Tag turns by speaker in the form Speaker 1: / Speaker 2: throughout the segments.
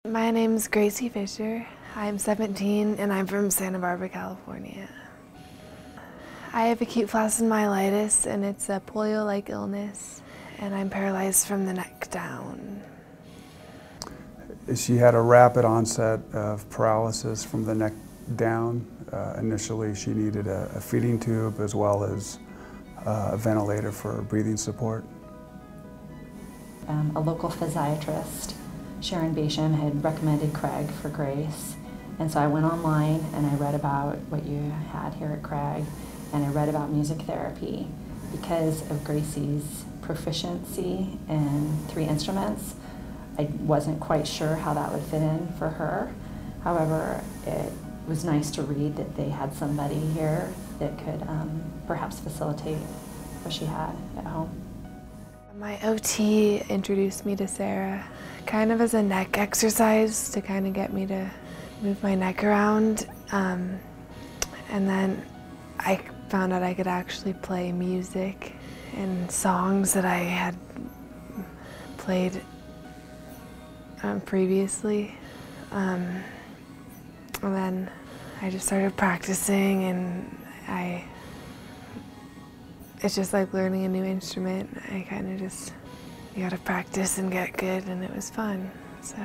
Speaker 1: My name's Gracie Fisher. I'm 17 and I'm from Santa Barbara, California. I have acute flaccid myelitis and it's a polio-like illness, and I'm paralyzed from the neck down.
Speaker 2: She had a rapid onset of paralysis from the neck down. Initially she needed a feeding tube as well as a ventilator for breathing support.
Speaker 3: A local physiatrist, Sharon Basham, had recommended Craig for Grace, and so I went online and I read about what you had here at Craig, and I read about music therapy. Because of Gracie's proficiency in 3 instruments, I wasn't quite sure how that would fit in for her. However, it was nice to read that they had somebody here that could perhaps facilitate what she had at home.
Speaker 1: My OT introduced me to Sarah kind of as a neck exercise to kind of get me to move my neck around. And then I found out I could actually play music and songs that I had played previously. And then I just started practicing, and it's just like learning a new instrument. I kind of just, you gotta practice and get good, and it was fun, so.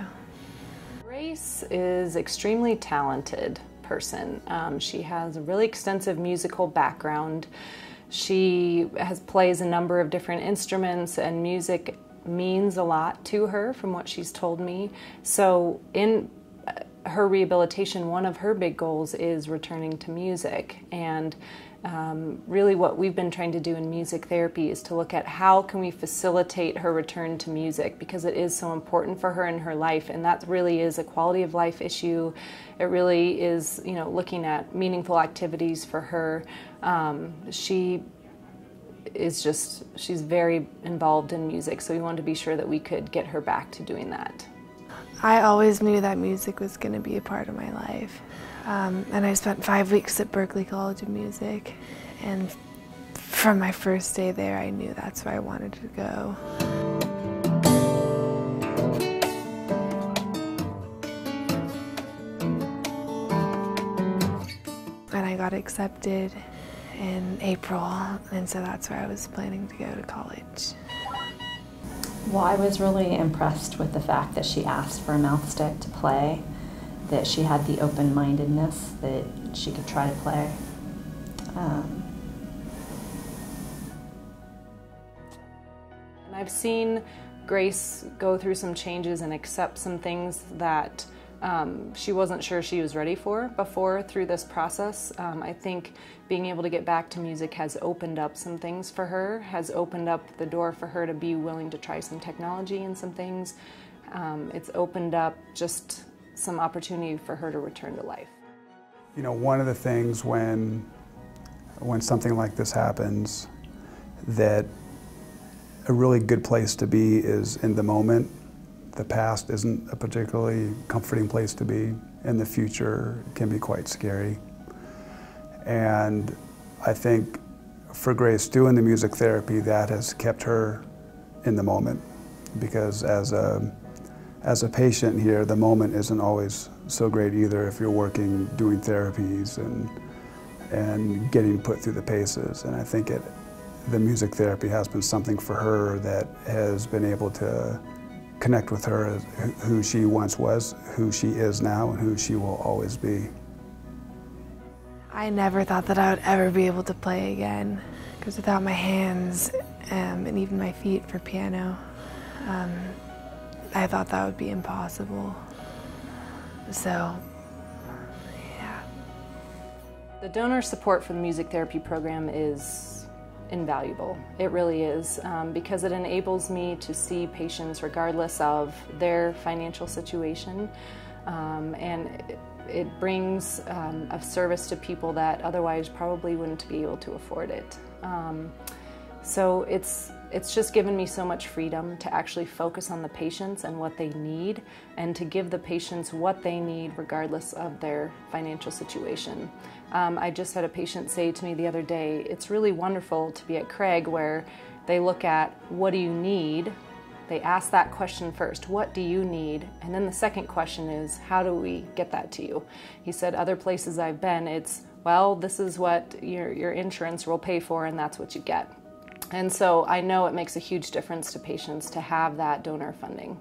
Speaker 4: Grace is extremely talented person. She has a really extensive musical background. She plays a number of different instruments, and music means a lot to her from what she's told me. So in her rehabilitation, one of her big goals is returning to music, and really what we've been trying to do in music therapy is to look at how can we facilitate her return to music, because it is so important for her in her life, and that really is a quality of life issue. It really is, you know, looking at meaningful activities for her. She's very involved in music, so we wanted to be sure that we could get her back to doing that.
Speaker 1: I always knew that music was going to be a part of my life. And I spent 5 weeks at Berklee College of Music, and from my first day there I knew that's where I wanted to go. And I got accepted in April, and so that's where I was planning to go to college.
Speaker 3: Well, I was really impressed with the fact that she asked for a mouth stick to play, that she had the open-mindedness that she could try to play.
Speaker 4: And I've seen Grace go through some changes and accept some things that she wasn't sure she was ready for before through this process. I think being able to get back to music has opened up some things for her, has opened up the door for her to be willing to try some technology and some things. It's opened up just some opportunity for her to return to life.
Speaker 2: You know, one of the things when something like this happens, that a really good place to be is in the moment. The past isn't a particularly comforting place to be, and the future can be quite scary. And I think for Grace, doing the music therapy, that has kept her in the moment, because as a patient here, the moment isn't always so great either if you're working, doing therapies and getting put through the paces. And I think the music therapy has been something for her that has been able to connect with her as who she once was, who she is now, and who she will always be.
Speaker 1: I never thought that I would ever be able to play again, because without my hands and even my feet for piano, I thought that would be impossible. So, yeah.
Speaker 4: The donor support for the music therapy program is invaluable. It really is, because it enables me to see patients regardless of their financial situation, and it brings a service to people that otherwise probably wouldn't be able to afford it. So it's just given me so much freedom to actually focus on the patients and what they need, and to give the patients what they need regardless of their financial situation. I just had a patient say to me the other day, it's really wonderful to be at Craig where they look at what do you need They ask that question first, what do you need? And then the second question is, how do we get that to you? He said, other places I've been, it's, well, this is what your insurance will pay for and that's what you get. And so I know it makes a huge difference to patients to have that donor funding.